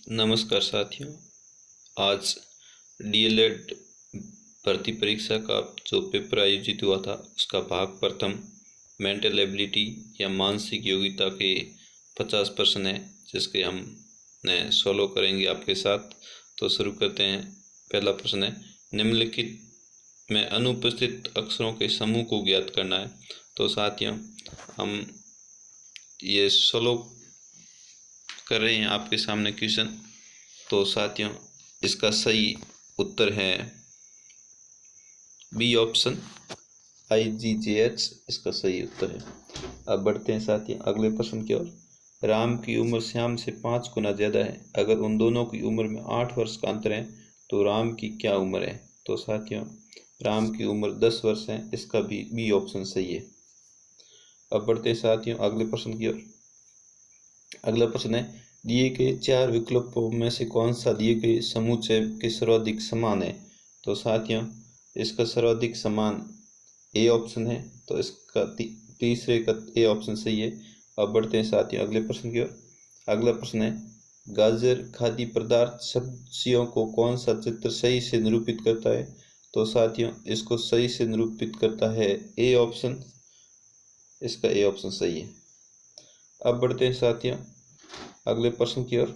नमस्कार साथियों। आज डीएलएड भर्ती परीक्षा का जो पेपर आयोजित हुआ था उसका भाग प्रथम मेंटल एबिलिटी या मानसिक योग्यता के 50 प्रश्न है, जिसके हमने सॉल्व करेंगे आपके साथ। तो शुरू करते हैं। पहला प्रश्न है, निम्नलिखित में अनुपस्थित अक्षरों के समूह को ज्ञात करना है। तो साथियों, हम ये सॉल्व कर रहे हैं आपके सामने क्वेश्चन। तो साथियों, इसका सही उत्तर है बी ऑप्शन, IGJH इसका सही उत्तर है। अब बढ़ते हैं साथियों अगले प्रश्न की ओर। राम की उम्र श्याम से 5 गुना ज़्यादा है। अगर उन दोनों की उम्र में 8 वर्ष का अंतर है तो राम की क्या उम्र है। तो साथियों, राम की उम्र 10 वर्ष है, इसका भी बी ऑप्शन सही है। अब बढ़ते हैं साथियों अगले प्रश्न की ओर। अगला प्रश्न है, दिए गए 4 विकल्पों में से कौन सा दिए गए समुच्चय के सर्वाधिक समान है। तो साथियों, इसका सर्वाधिक समान ए ऑप्शन है, तो इसका तीसरे का ए ऑप्शन सही है। अब बढ़ते हैं साथियों अगले प्रश्न की ओर। अगला प्रश्न है, गाजर खाद्य पदार्थ सब्जियों को कौन सा चित्र सही से निरूपित करता है। तो साथियों, इसको सही से निरूपित करता है ए ऑप्शन, इसका ए ऑप्शन सही है। अब बढ़ते हैं साथियों अगले प्रश्न की ओर।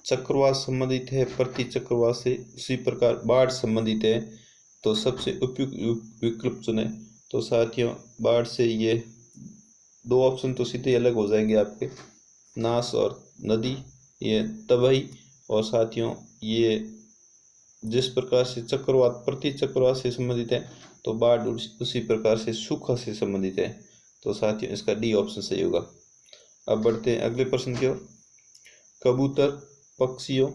चक्रवात संबंधित है प्रति चक्रवात से, उसी प्रकार बाढ़ संबंधित है, तो सबसे उपयुक्त विकल्प चुने। तो साथियों, बाढ़ से ये दो ऑप्शन तो सीधे अलग हो जाएंगे आपके, नाश और नदी, ये तबाही। और साथियों, ये जिस प्रकार से चक्रवात प्रति चक्रवात से संबंधित है, तो बाढ़ उसी प्रकार से सूखा से संबंधित है। तो साथियों, इसका डी ऑप्शन सही होगा। अब बढ़ते हैं अगले प्रश्न की ओर। कबूतर, पक्षियों,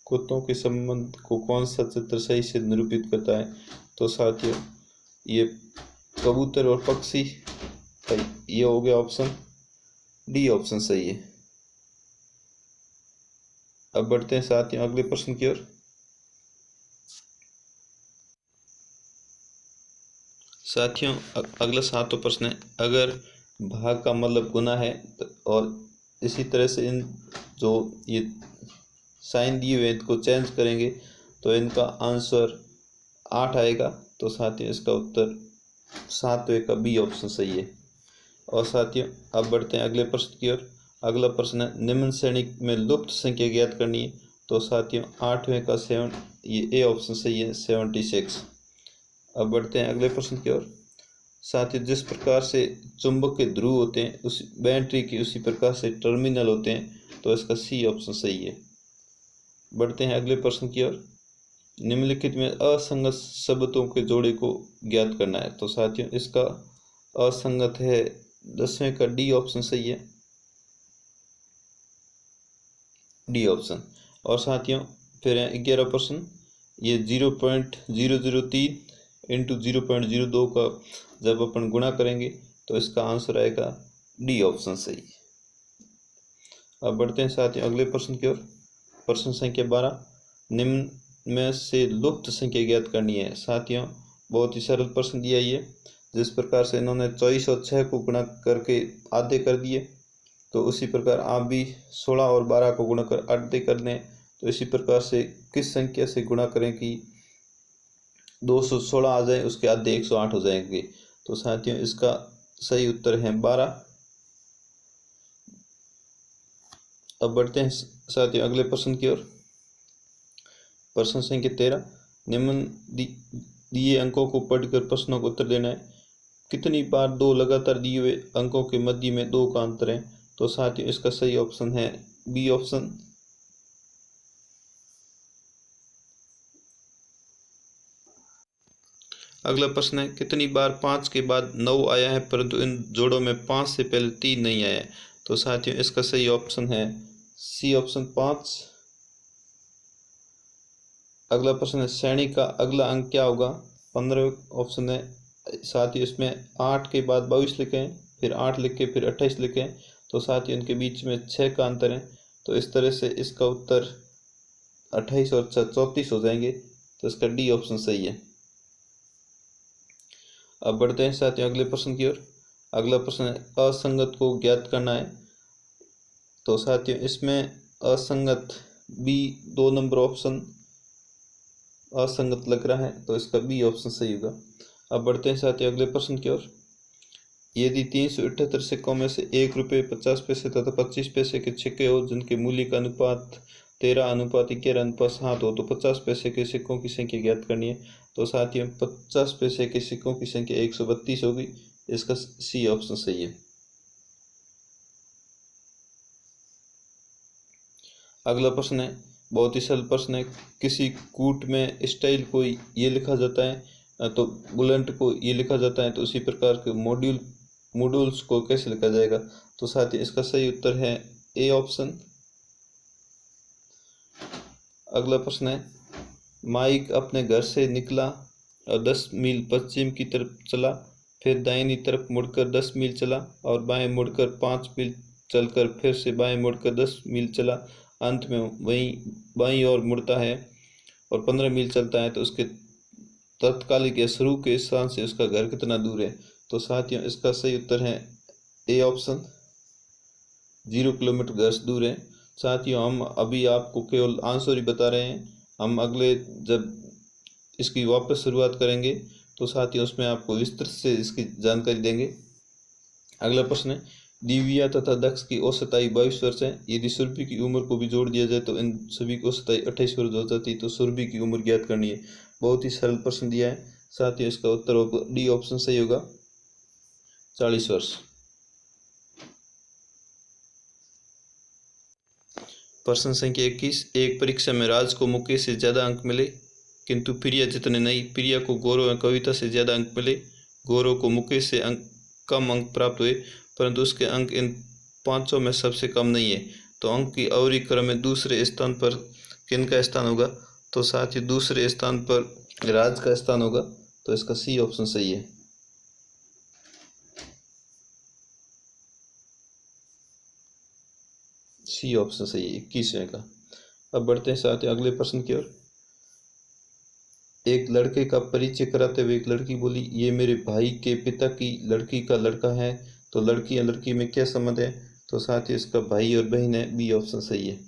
कुत्तों के संबंध को कौन सा चित्र सही से निरूपित करता है। तो साथियों, ये कबूतर और पक्षी, ये हो गया ऑप्शन डी ऑप्शन सही है। अब बढ़ते हैं साथियों अगले प्रश्न की ओर। साथियों, अगला 7वां प्रश्न है, अगर भाग का मतलब गुना है और इसी तरह से इन जो ये साइन दिए हुए इनको चेंज करेंगे तो इनका आंसर 8 आएगा। तो साथियों, इसका उत्तर 7वें का बी ऑप्शन सही है। और साथियों, अब बढ़ते हैं अगले प्रश्न की ओर। अगला प्रश्न है, निम्न श्रेणी में लुप्त संख्या ज्ञात करनी है। तो साथियों, 8वें का ये ए ऑप्शन सही है, 76। अब बढ़ते हैं अगले प्रश्न की ओर। साथियों, जिस प्रकार से चुंबक के ध्रुव होते हैं उस बैटरी की उसी प्रकार से टर्मिनल होते हैं, तो इसका सी ऑप्शन सही है। बढ़ते हैं अगले प्रश्न की ओर। निम्नलिखित में असंगत शब्दों के जोड़े को ज्ञात करना है। तो साथियों, इसका असंगत है 10वें का डी ऑप्शन सही है, डी ऑप्शन। और साथियों, फिर 11 प्रश्न, ये 0.003 इंटू 0.02 का जब अपन गुणा करेंगे तो इसका आंसर आएगा डी ऑप्शन सही। अब बढ़ते हैं साथियों अगले प्रश्न की ओर। प्रश्न संख्या 12, निम्न में से लुप्त संख्या ज्ञात करनी है। साथियों, बहुत ही सरल प्रश्न दिया ये, जिस प्रकार से इन्होंने 24 और 6 को गुणा करके आधे कर दिए, तो उसी प्रकार आप भी 16 और 12 को गुणा कर आधे कर दें। तो इसी प्रकार से किस संख्या से गुणा करें कि 216 आ जाए, उसके आधे 108 हो जाएंगे। तो साथियों, इसका सही उत्तर है 12। अब बढ़ते हैं साथियों अगले प्रश्न की ओर। प्रश्न संख्या 13, निम्न दिए अंकों को पढ़कर प्रश्नों को उत्तर देना है। कितनी बार दो लगातार दिए हुए अंकों के मध्य में 2 का अंतर है। तो साथियों, इसका सही ऑप्शन है बी ऑप्शन। अगला प्रश्न है, कितनी बार 5 के बाद 9 आया है परंतु इन जोड़ों में 5 से पहले 3 नहीं आया है। तो साथियों, इसका सही ऑप्शन है सी ऑप्शन 5। अगला प्रश्न है, श्रेणी का अगला अंक क्या होगा। 15 ऑप्शन है। साथ ही इसमें 8 के बाद 22 लिखें, फिर 8 लिखें, फिर 28 लिखें। तो साथ ही उनके बीच में 6 का अंतर है। तो इस तरह से इसका उत्तर 28 और 34 हो जाएंगे। तो इसका डी ऑप्शन सही है। अब बढ़ते हैं साथियों अगले प्रश्न की ओर। अगला प्रश्न है, असंगत को ज्ञात करना है। तो साथियों, इसमें असंगत बी, 2 नंबर ऑप्शन असंगत लग रहा है, तो इसका बी ऑप्शन सही होगा। अब बढ़ते हैं साथियों अगले प्रश्न की ओर। यदि 378 सिक्कों में से 1 रुपये 50 पैसे तथा 25 पैसे के सिक्के हो जिनके मूल्य का अनुपात 13:11:7 हो, तो 50 पैसे के सिक्कों की संख्या ज्ञात करनी है। तो साथियों 50 पैसे के सिक्कों की संख्या 132 होगी, इसका सी ऑप्शन सही है। अगला प्रश्न है, बहुत ही सरल प्रश्न है। किसी कूट में स्टाइल को ये लिखा जाता है तो बुलेट को ये लिखा जाता है, तो उसी प्रकार के मॉड्यूल्स को कैसे लिखा जाएगा। तो साथ ही इसका सही उत्तर है ए ऑप्शन। अगला प्रश्न है, माइक अपने घर से निकला और 10 मील पश्चिम की तरफ चला, फिर दाहिनी तरफ मुड़कर 10 मील चला और बाएं मुड़कर 5 मील चलकर फिर से बाएं मुड़कर 10 मील चला, अंत में वहीं बाईं ओर मुड़ता है और 15 मील चलता है, तो उसके तत्कालिक या शुरू के स्थान से उसका घर कितना दूर है। तो साथियों इसका सही उत्तर है ए ऑप्शन, 0 किलोमीटर घर से दूर है। साथियों हम अभी आपको केवल आंसर ही बता रहे हैं, हम अगले जब इसकी वापस शुरुआत करेंगे तो साथियों उसमें आपको विस्तृत से इसकी जानकारी देंगे। अगला प्रश्न है, दिव्या तथा दक्ष की औसत आयु 22 वर्ष है। यदि सुरभि की उम्र को भी जोड़ दिया जाए तो इन सभी की औसत आयु 28 वर्ष हो जाती है। तो सुरभि की उम्र ज्ञात करनी है। बहुत ही सरल प्रश्न दिया है। साथियों इसका उत्तर डी ऑप्शन सही होगा, 40 वर्ष। प्रश्न संख्या 21, एक परीक्षा में राज को मुकेश से ज्यादा अंक मिले किंतु प्रिया जितने नहीं। प्रिया को गौरव एवं कविता से ज्यादा अंक मिले। गौरव को मुकेश से कम अंक प्राप्त हुए, परंतु उसके अंक इन पांचों में सबसे कम नहीं है। तो अंक की अवधि क्रम में दूसरे स्थान पर किनका स्थान होगा। तो साथ ही दूसरे स्थान पर राज का स्थान होगा, तो इसका सी ऑप्शन सही है। सी ऑप्शन सही है 21वें का। अब बढ़ते हैं साथ ही अगले प्रश्न की ओर। एक लड़के का परिचय कराते हुए एक लड़की बोली, ये मेरे भाई के पिता की लड़की का लड़का है। तो लड़की या लड़की में क्या संबंध है। तो साथ ही इसका भाई और बहन है, बी ऑप्शन सही है।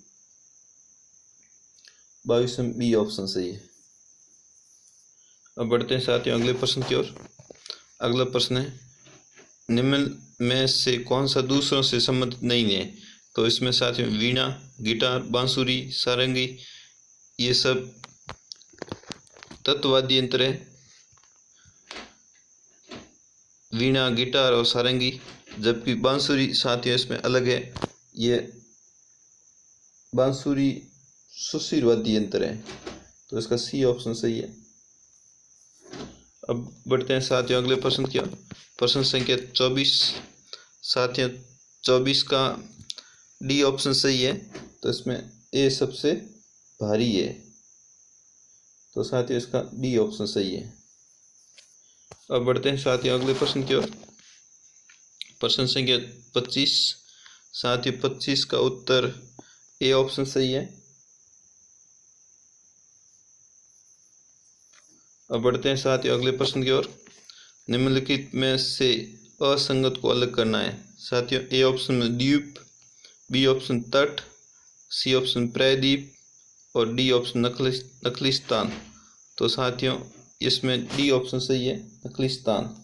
22 में बी ऑप्शन सही है। अब बढ़ते हैं साथियों अगले प्रश्न की ओर। अगला प्रश्न है, निम्न में से कौन सा दूसरों से संबंधित नहीं है। तो इसमें साथियों वीणा, गिटार, बांसुरी, सारंगी ये सब तत्ववाद्य यंत्र है। वीणा, गिटार और सारंगी, जबकि बांसुरी साथियों इसमें अलग है। ये बांसुरी सुशिरवाद्य यंत्र है, तो इसका सी ऑप्शन सही है। अब बढ़ते हैं साथियों अगले प्रश्न की ओर। प्रश्न संख्या 24, साथियों 24 का डी ऑप्शन सही है। तो इसमें ए सबसे भारी है, तो साथियों इसका डी ऑप्शन सही है। अब बढ़ते हैं साथियों अगले प्रश्न की ओर। प्रश्न संख्या 25, साथियों 25 का उत्तर ए ऑप्शन सही है। अब बढ़ते हैं साथियों अगले प्रश्न की ओर। निम्नलिखित में से असंगत को अलग करना है। साथियों ए ऑप्शन में द्वीप, बी ऑप्शन तट, सी ऑप्शन प्रायद्वीप और डी ऑप्शन नखलिस्तान। तो साथियों इसमें डी ऑप्शन सही है, नखलिस्तान।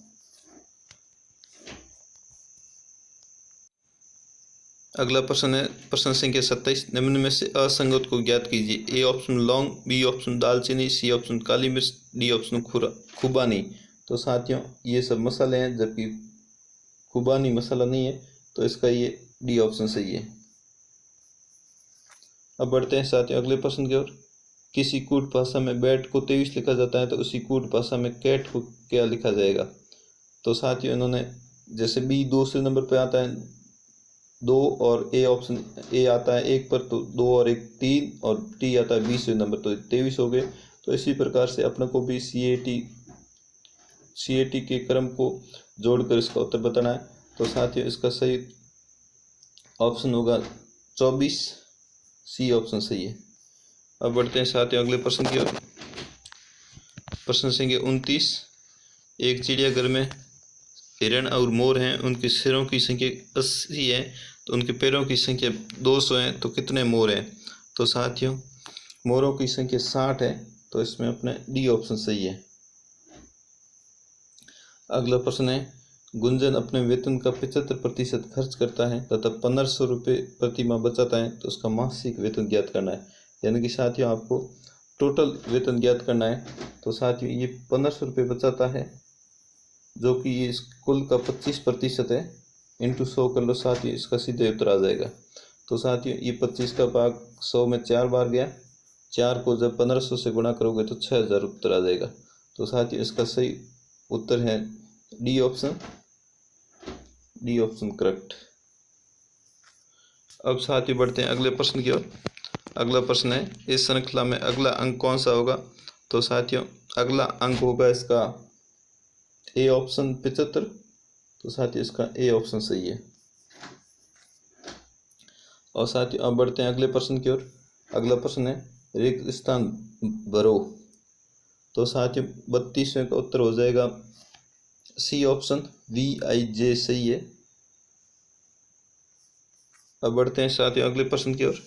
अगला प्रश्न है प्रश्न संख्या 27, निम्न में से असंगत को ज्ञात कीजिए। ए ऑप्शन लौंग, बी ऑप्शन दालचीनी, सी ऑप्शन काली मिर्च, डी ऑप्शन खुबानी। तो साथियों ये सब मसाले हैं, जबकि खुबानी मसाला नहीं है, तो इसका ये डी ऑप्शन सही है। अब बढ़ते हैं साथियों अगले प्रश्न की ओर। किसी कूट भाषा में बैट को 23 लिखा जाता है, तो उसी कूट भाषा में कैट को क्या लिखा जाएगा। तो साथियों इन्होंने जैसे बी दूसरे नंबर पे आता है 2 और ए ऑप्शन ए आता है 1 पर, तो 2 और 1 3 और टी आता है 20वें नंबर, तो 23 हो गए। तो इसी प्रकार से अपने को भी सी ए टी के क्रम को जोड़कर इसका उत्तर बताना है। तो साथियों इसका सही ऑप्शन होगा 24, सी ऑप्शन सही है। अब बढ़ते हैं साथियों अगले प्रश्न की ओर। प्रश्न संख्या 29, एक चिड़ियाघर में हिरण और मोर हैं, उनके सिरों की संख्या 80 है तो उनके पैरों की संख्या 200 है, तो कितने मोर हैं? तो साथियों मोरों की संख्या 60 है, तो इसमें अपने डी ऑप्शन सही है। अगला प्रश्न है, गुंजन अपने वेतन का 75% खर्च करता है तथा 1500 रुपये प्रति माह बचाता है, तो उसका मासिक वेतन ज्ञात करना है। यानी कि साथियों आपको टोटल वेतन ज्ञात करना है। तो साथियों ये 1500 रुपये बचाता है, जो कि ये कुल का 25% है, इंटू 100 कर लो साथियों, इसका सीधे उत्तर आ जाएगा। तो साथियों ये 25 का भाग 100 में 4 बार गया, 4 को जब 1500 से गुणा करोगे तो 6000 उत्तर आ जाएगा। तो साथियों इसका सही उत्तर है D option, D option correct. अब साथियों बढ़ते हैं अगले प्रश्न की ओर। अगला प्रश्न है, इस श्रृंखला में अगला अंक कौन सा होगा? तो साथियों अगला अंक होगा इसका ए ऑप्शन 75। तो साथियों इसका ए ऑप्शन सही है। और साथियों अब बढ़ते हैं अगले प्रश्न की ओर। अगला प्रश्न है, रिक्त स्थान भरो। तो साथियों 32वें का उत्तर हो जाएगा सी ऑप्शन, VIJ सही है। अब बढ़ते हैं साथियों अगले प्रश्न की ओर।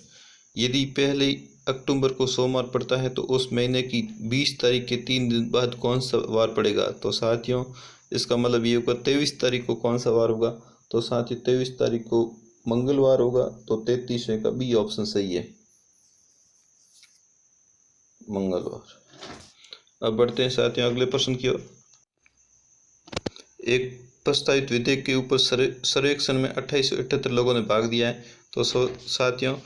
यदि पहले अक्टूबर को सोमवार पड़ता है तो उस महीने की 20 तारीख के 3 दिन बाद कौन सा वार पड़ेगा? तो साथियों इसका मतलब ये होगा 23 तारीख को कौन सा वार होगा? तो साथियों 23 तारीख को मंगलवार होगा, तो 33वें का बी ऑप्शन सही है, मंगलवार। अब बढ़ते हैं साथियों अगले प्रश्न की ओर। एक प्रस्तावित विधेयक के ऊपर सर्वेक्षण में 2878 लोगों ने भाग दिया है। तो साथियों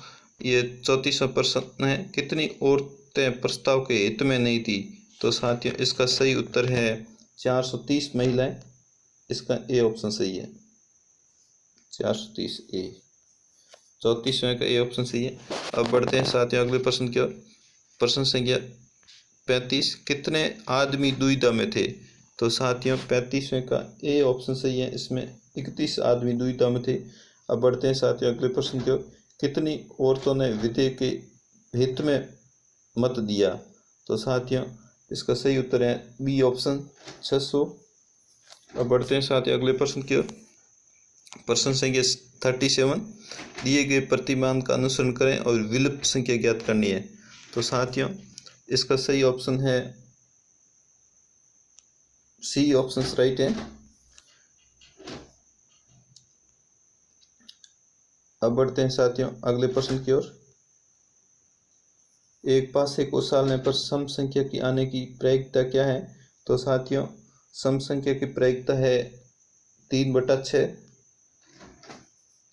ये 34वां प्रश्न है, कितनी औरतें प्रस्ताव के हित में नहीं थी? तो साथियों इसका सही उत्तर है 430 महिलाएं, इसका ए ऑप्शन सही है, 430 ए, 34वें का ए ऑप्शन सही है। अब बढ़ते हैं साथियों अगले प्रश्न की ओर। प्रश्न संख्या 35, कितने आदमी दुविधा में थे? तो साथियों 35वें का ए ऑप्शन सही है, इसमें 31 आदमी दुविधा में थे। अब बढ़ते हैं साथियों अगले प्रश्न की ओर। कितनी औरतों ने विधेयक के हित में मत दिया? तो साथियों इसका सही उत्तर है बी ऑप्शन, 600। अब बढ़ते हैं साथियों अगले प्रश्न की ओर। प्रश्न संख्या 37, दिए गए प्रतिमान का अनुसरण करें और विलुप्त संख्या ज्ञात करनी है। तो साथियों इसका सही ऑप्शन है सी ऑप्शन राइट है। अब बढ़ते हैं साथियों अगले प्रश्न की ओर। एक पासे को उछालने पर सम संख्या की आने की प्रायिकता क्या है? तो साथियों सम संख्या की प्रायिकता है 3/6।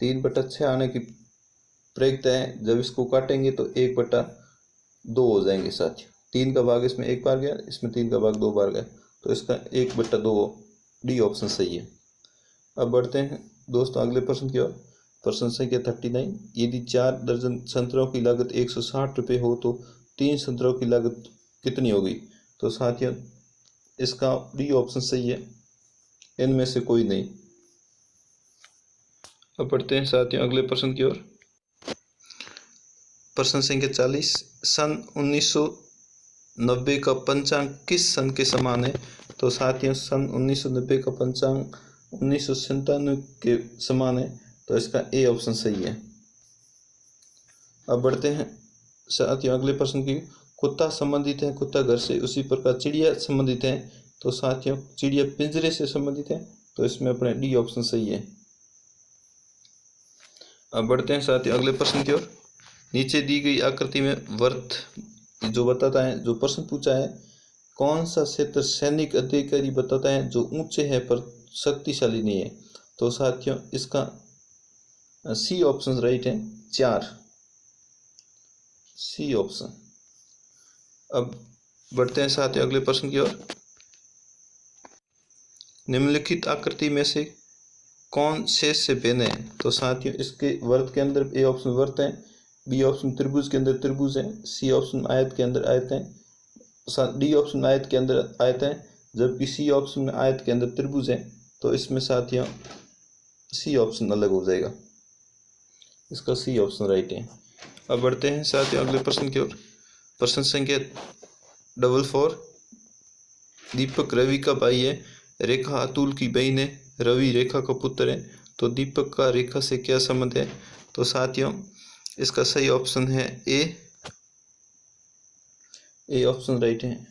3/6 आने की प्रायिकता है। जब इसको काटेंगे तो 1/2 हो जाएंगे साथियों। 3 का भाग इसमें 1 बार गया, इसमें 3 का भाग 2 बार गया, तो इसका 1/2 डी ऑप्शन सही है। अब बढ़ते हैं दोस्तों अगले प्रश्न की ओर। प्रश्न संख्या 39, यदि 4 दर्जन संतरों की लागत 160 रुपये हो तो 3 संतरों की लागत कितनी होगी? तो साथियों इसका डी ऑप्शन सही है, इनमें से कोई नहीं। अब बढ़ते हैं साथियों अगले प्रश्न की ओर। प्रश्न संख्या 40, सन 1990 का पंचांग किस सन के समान है? तो साथियों सन 1990 का पंचांग 1997 के समान है, तो इसका ए ऑप्शन सही है। अब बढ़ते हैं साथियों अगले प्रश्न की। कुत्ता संबंधित है कुत्ता घर से, उसी प्रकार चिड़िया संबंधित है। तो साथियों चिड़िया पिंजरे से संबंधित है, तो इसमें अपने डी ऑप्शन सही है। अब बढ़ते हैं साथियों अगले प्रश्न की ओर। नीचे दी गई आकृति में वर्त जो बताता है, जो प्रश्न पूछा है, कौन सा क्षेत्र सैनिक अधिकारी बताता है जो ऊंचे है पर शक्तिशाली नहीं है? तो साथियों इसका सी ऑप्शन राइट है, 4, सी ऑप्शन। अब बढ़ते हैं साथियों अगले प्रश्न की ओर। निम्नलिखित आकृति में से कौन शेष से भिन्न है? तो साथियों इसके वर्त के अंदर ए ऑप्शन वर्त है, बी ऑप्शन त्रिभुज के अंदर त्रिभुज है, सी ऑप्शन आयत के अंदर आयत है, डी ऑप्शन आयत के अंदर आयत है, जबकि सी ऑप्शन में आयत के अंदर त्रिभुज है। तो इसमें साथियों सी ऑप्शन अलग हो जाएगा, इसका सी ऑप्शन राइट है। अब बढ़ते हैं साथियों अगले प्रश्न की ओर। प्रश्न संख्या 44, दीपक रवि का भाई है, रेखा अतुल की बहन है, रवि रेखा का पुत्र है, तो दीपक का रेखा से क्या संबंध है? तो साथियों इसका सही ऑप्शन है ए ऑप्शन राइट है।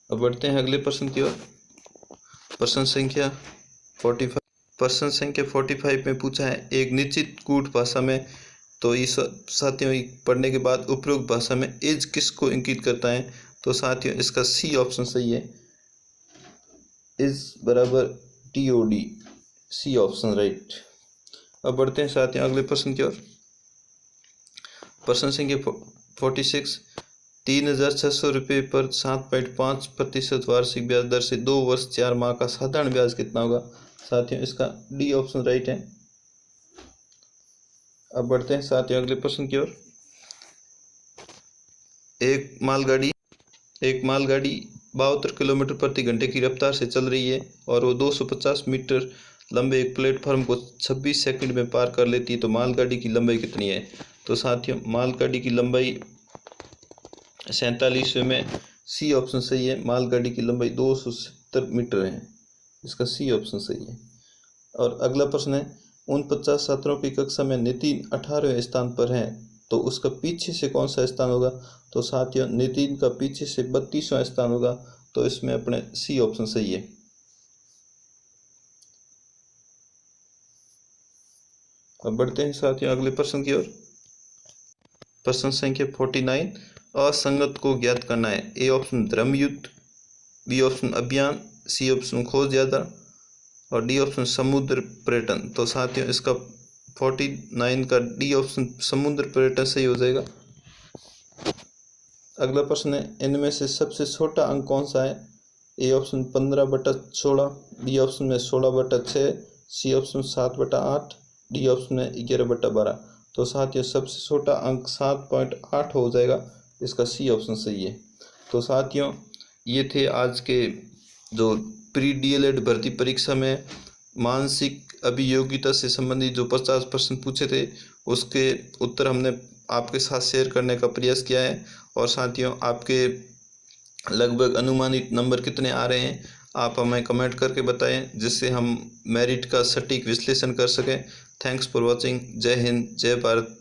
अब बढ़ते हैं अगले प्रश्न की ओर। प्रश्न संख्या 45। प्रश्न संख्या 45 में पूछा है एक निश्चित कूट भाषा में, तो इस साथियों पढ़ने के बाद उपरोक्त भाषा में एज किसको इंगित करता है? तो साथियों इसका सी ऑप्शन सही है, इज बराबर TOD, सी ऑप्शन राइट। अब बढ़ते हैं साथियों अगले प्रश्न की ओर। प्रश्न संख्या 46। 3,600 रुपये पर 7.5% वार्षिक ब्याज दर से 2 वर्ष 4 माह का साधारण ब्याज कितना होगा? साथियों इसका डी ऑप्शन राइट है। अब बढ़ते हैं साथियों अगले प्रश्न की ओर। एक मालगाड़ी 72 किलोमीटर प्रति घंटे की रफ्तार से चल रही है और वो 250 मीटर लंबे एक प्लेटफॉर्म को 26 सेकंड में पार कर लेती है, तो मालगाड़ी की लंबाई कितनी है? तो साथियों मालगाड़ी की लंबाई 47 में सी ऑप्शन सही है, मालगाड़ी की लंबाई 270 मीटर है, इसका सी ऑप्शन सही है। और अगला प्रश्न है 49 छात्रों की कक्षा में नितिन 18वें स्थान पर है, तो उसका पीछे से कौन सा स्थान होगा? तो साथियों नितिन का पीछे से 32वां स्थान होगा, तो इसमें अपने सी ऑप्शन सही है। अब बढ़ते हैं साथियों अगले प्रश्न की ओर। प्रश्न संख्या 49। असंगत को ज्ञात करना है। ए ऑप्शन धर्मयुद्ध, बी ऑप्शन अभियान, सी ऑप्शन खोज यात्रा और डी ऑप्शन समुद्र पर्यटन। तो साथियों इसका 49 का डी ऑप्शन समुद्र पर्यटन सही हो जाएगा। अगला प्रश्न है इनमें से सबसे छोटा अंक कौन सा है? ए ऑप्शन 15/16, बी ऑप्शन में 16/6, सी ऑप्शन 7/8, डी ऑप्शन में 11/12। तो साथियों सबसे छोटा अंक 7.8 हो जाएगा, इसका सी ऑप्शन सही है। तो साथियों ये थे आज के जो प्री DLED भर्ती परीक्षा में मानसिक अभियोग्यता से संबंधित जो 50 प्रश्न पूछे थे, उसके उत्तर हमने आपके साथ शेयर करने का प्रयास किया है। और साथियों आपके लगभग अनुमानित नंबर कितने आ रहे हैं आप हमें कमेंट करके बताएं, जिससे हम मेरिट का सटीक विश्लेषण कर सकें। Thanks for watching. जय हिंद, जय भारत।